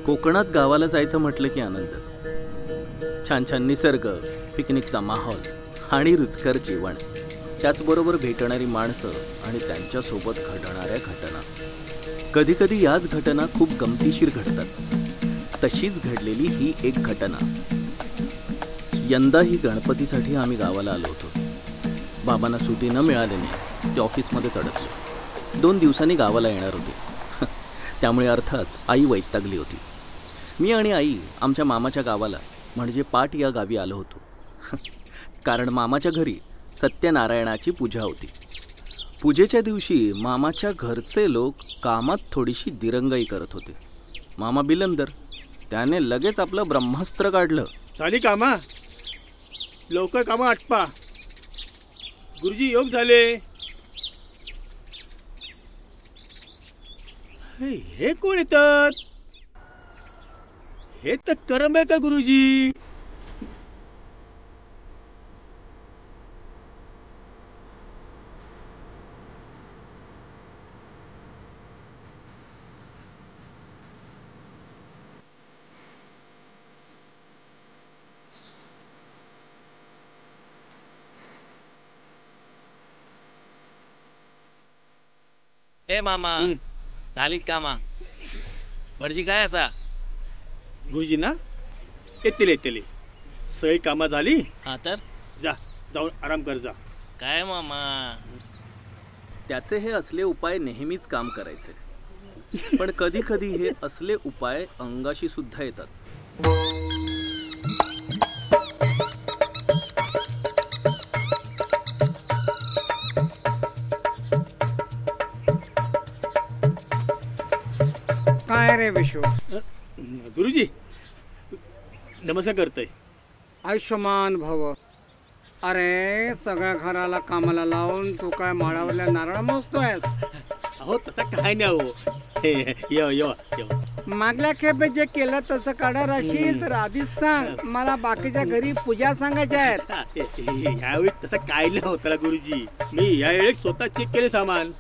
कोकणात गावाला जायचं म्हटलं की आनंद. छान छान निसर्ग, पिकनिकचा माहोल आणि रुचकर जेवण, त्याचबरोबर भेटणारी माणसं आणि त्यांच्यासोबत घडणाऱ्या घटना. कधीकधी याच घटना खूप गमतीशीर घडतात. तशीच घडलेली ही एक घटना. यंदाही गणपतीसाठी आम्ही गावाला आलो होतो. बाबांना सुट्टी न मिळाल्याने ते ऑफिसमध्येच अडकले. 2 दिवसांनी गावाला येणार होते. त्यामुळे अर्थात आई वैतागली होती. मी आणि आई आमच्या मामाच्या गावाला म्हणजे पाट या गावी आलो होतो. कारण मामाच्या घरी सत्यनारायणाची पूजा होती. पूजेच्या दिवशी मामाच्या घरचे लोक कामात थोडीशी दिरंगाई करत होते. मामा बिलंदर, त्याने लगेच आपलं ब्रह्मास्त्र काढलं. झाली कामा, लवकर कामा आटपा. गुरुजी योग झाले. हे कोण येतात? हे तर करम आहे का गुरुजी? ए मामा, झाली कामा? भटजी काय असा? गुरुजी ना येतील. सगळी कामा झाली. हा तर जा, जाऊन आराम कर जा. काय मामा, त्याचे हे असले उपाय नेहमीच काम करायचे. पण कधी कधी हे असले उपाय अंगाशी सुद्धा येतात. काय रे विशू? गुरुजी नमस्कार करतोय. आयुष्यमान भव. अरे सगळ्या घराला कामाला लावून तू काय माळावरल्या नारळ मोजतोयस? अहो तसं काय नाही. हो मागल्या खेपे जे केलं तसं काढणार असेल तर आधीच सांग. मला बाकीच्या घरी पूजा सांगायच्या आहेत. ह्यावेळी तसं काय नाही होतं गुरुजी. मी यावेळी स्वतः चेक केले सामान.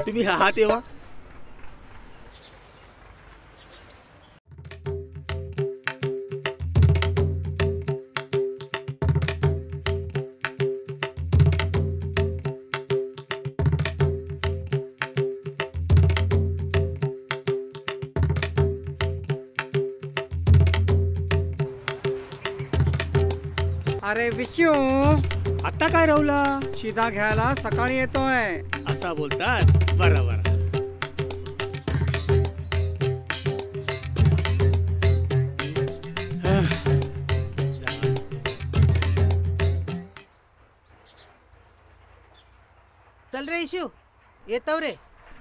तुम्ही हात येवा. अरे विशू, आता काय राहुला? शिदा घ्यायला सकाळी येतोय. असा बोलतास? बरोबर. चल रे इशू, येतो रे.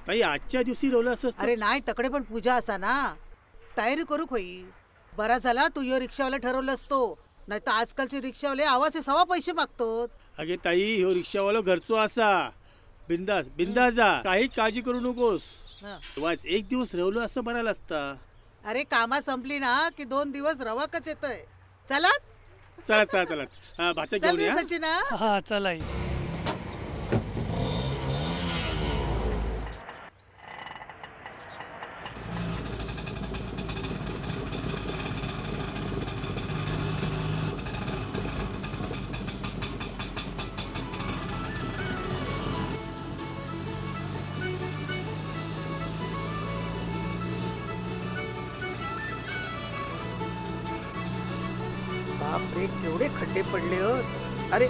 ताई आजच्या दिवशी रवलं असं? अरे नाही, तकडे पण पूजा असा ना, तयारी करू खोई. बरा झाला तू यो रिक्षावाला ठरवलं असतो, नाही तर आजकालचे रिक्षावाले आवाचे सवा पैसे मागतो. अगे ताई, ह्यो रिक्षावाला घरचो असा. बिंदास जा, काही काळजी करू नकोस. वाच एक दिवस रवलो असं म्हणाल असता. अरे कामा संपली ना की 2 दिवस रवाकच येतोय. चला भाचा चल घेऊन रे या. सचिना. हा चला. बापरे, केवढे खड्डे पडले हो. अरे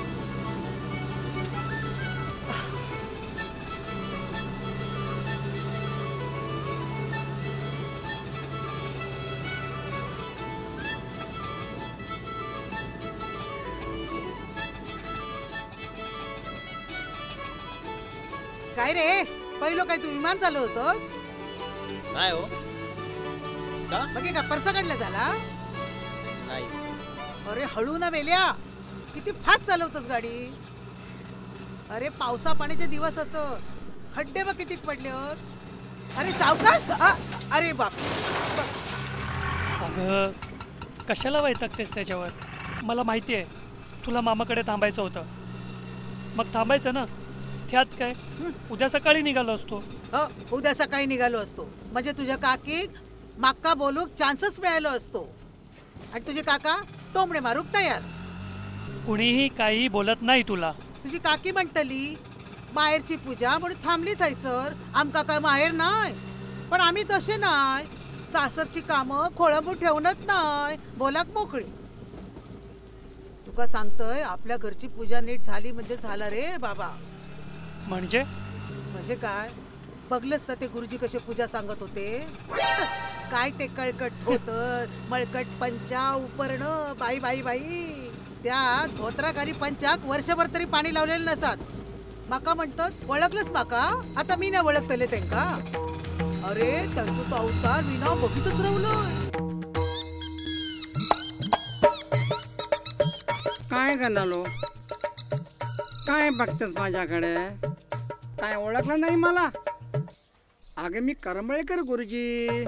काय रे, पहिलं काय तू विमान चालू होतोस? काय हो? का बघे का परसा काढला झाला? नाही. अरे हळू ना मेल्या, किती फास्ट चालवतोस गाडी. अरे पावसा पाण्याचे दिवस असत, खड्डे बघ किती पडले होत. अरे सावकाश. अरे बाप. अगं कशाला वैतागतेस त्याच्यावर? मला माहिती आहे तुला मामाकडे थांबायचं होतं, मग थांबायचं ना. त्यात काय, उद्या सकाळी निघालो असतो. उद्या सकाळी निघालो असतो म्हणजे तुझ्या काकी माका बोलूक चान्सच मिळालो असतो. आणि तुझे काका टोमणे मारूक तयार. कुणीही काही बोलत नाही तुला. तुझी काकी म्हणतली माहेरची पूजा म्हणून थांबली थंयसर, आमका काय माहेर नाही. पण आम्ही तसे नाही, सासरची कामं खोळंबून ठेवणच नाही, बोलाक मोकळी. तुका सांगतोय आपल्या घरची पूजा नीट झाली म्हणजे झाला रे बाबा. म्हणजे काय बघलंस ना ते गुरुजी कसे पूजा सांगत होते. बस, काय ते कळकट धोतर, मळकट पंचा, उपरण, बाई बाई बाई. त्या धोत्राखाली पंचाक वर्षभर तरी पाणी लावलेलं नसत. माका म्हणतात ओळखलंस माका, आता मी नाही ओळखतले त्यांका. अरे त्यांचं तो अवतार मी ना बघितच राहिलोय. काय करणालो, काय बघतेस माझ्याकडे, काय ओळखलं नाही मला. अगे मी करंबळेकर गुरुजी.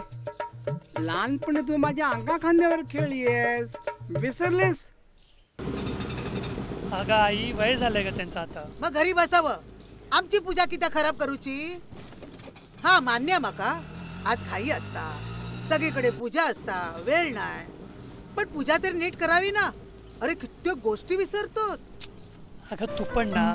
लहानपणी तू माझ्या अंगा खांद्यावर खेळलीयस, विसरलेस. अगं आई, वय झालंय का त्यांचं आता. मग घरी बसावं, आमची पूजा किती खराब करूची. हा मान्य माका, आज घाई असता, सगळीकडे पूजा असता, वेळ नाही. पण पूजा तरी नीट करावी ना. अरे कित्येक गोष्टी विसरतो. अगं तू पण ना.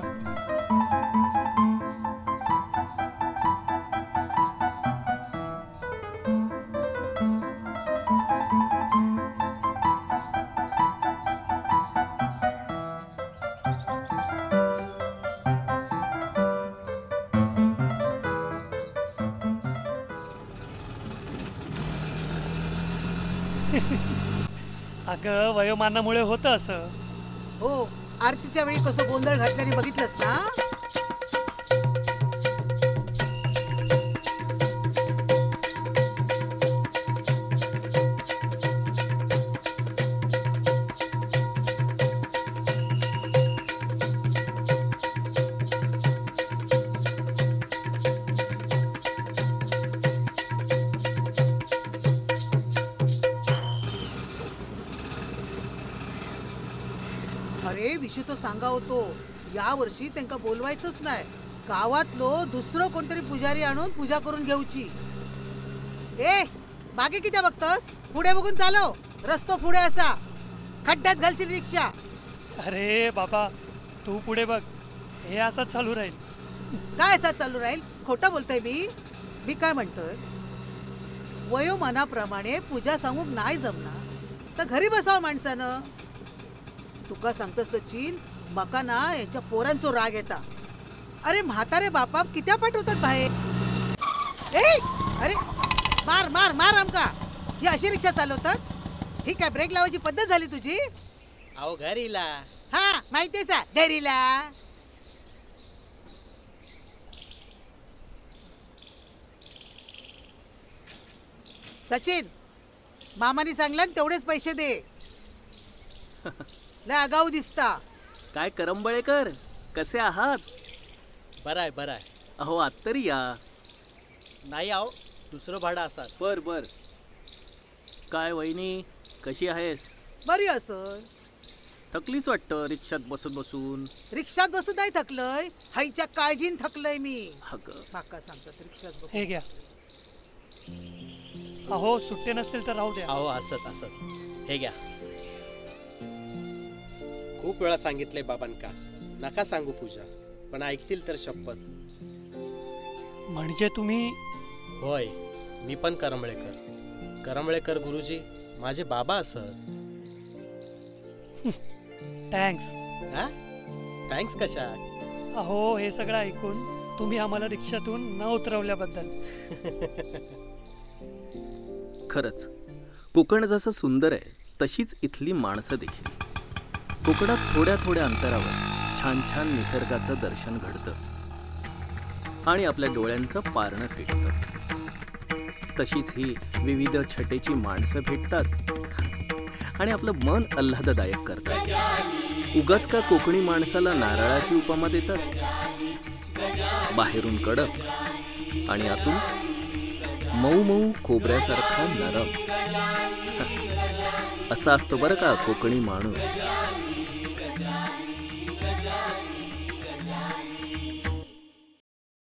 अगं वयोमानामुळे होतं असं. हो, आरतीच्या वेळी कसं गोंधळ घातल्याने बघितलंस ना. अरे विषय तो सांगा होतो, या वर्षी त्यांना बोलवायचंच नाही. गावातलो दुसरं कोणतरी पुजारी आणून पूजा करून घेऊची. ए मागे किती बघतोस, पुढे बघून चालव. रस्तो पुढे असा, खड्ड्यात घालशील रिक्षा. अरे बाबा तू पुढे बघ, हे असंच चालू राहील. काय असं चालू राहील, खोटं बोलतोय मी. मी काय म्हणतोय, वयोमानाप्रमाणे पूजा सांगूक नाही जमणार तर घरी बसावं माणसानं. तुका सांगतो सचिन, मका ना यांच्या पोरांचो राग येता. अरे म्हातारे बापा कित्या पाठवतात बाहेर. ए अरे मार मार मार आमका. ही अशी रिक्षा चालवतात. ही काय ब्रेक लावायची पद्धत झाली तुझी. अहो घरीला. हा माहितीच आहे घरीला. सचिन, मामानी सांगलं तेवढेच पैसे दे. लय आगाऊ दिसता. काय करंबळेकर, कसे आहात. बराय बराय. अहो आत तरी या. नाही आहो, दुसरं भाडं असाल. बर बर. काय वहिनी, कशी आहेस. बरी असं. थकलीच वाटतं रिक्षात बसून बसून. रिक्षात बसून नाही थकलय, हाईच्या काळजीन थकलय मी. अगं माका सांगतात रिक्षात बसून. हे घ्या. अहो सुट्टे नसतील तर राहू द्या. अहो असत असत. हे घ्या. खूप वेळा सांगितलंय बाबांका नका सांगू पूजा, पण ऐकतील तर शपथ. म्हणजे तुम्ही. होय, मी पण करंबळेकर. करंबळेकर गुरुजी माझे बाबा असत. थँक्स. हा थँक्स कशा. अहो हे सगळं ऐकून तुम्ही आम्हाला रिक्षातून न उतरवल्याबद्दल. खरंच कोकण जसं सुंदर आहे तशीच इथली माणसं देखील. कोकणात थोड्या थोड्या अंतरावर छान छान निसर्गाचं दर्शन घडतं आणि आपल्या डोळ्यांचं पारणं फेटतं. तशीच ही विविध छटेची माणसं भेटतात आणि आपलं मन आल्हाददायक करतात. उगाच का कोकणी माणसाला नारळाची उपमा देतात. बाहेरून कडक आणि आतून मऊ मऊ खोबऱ्यासारखा नरम. असा असतो बरं का कोकणी माणूस.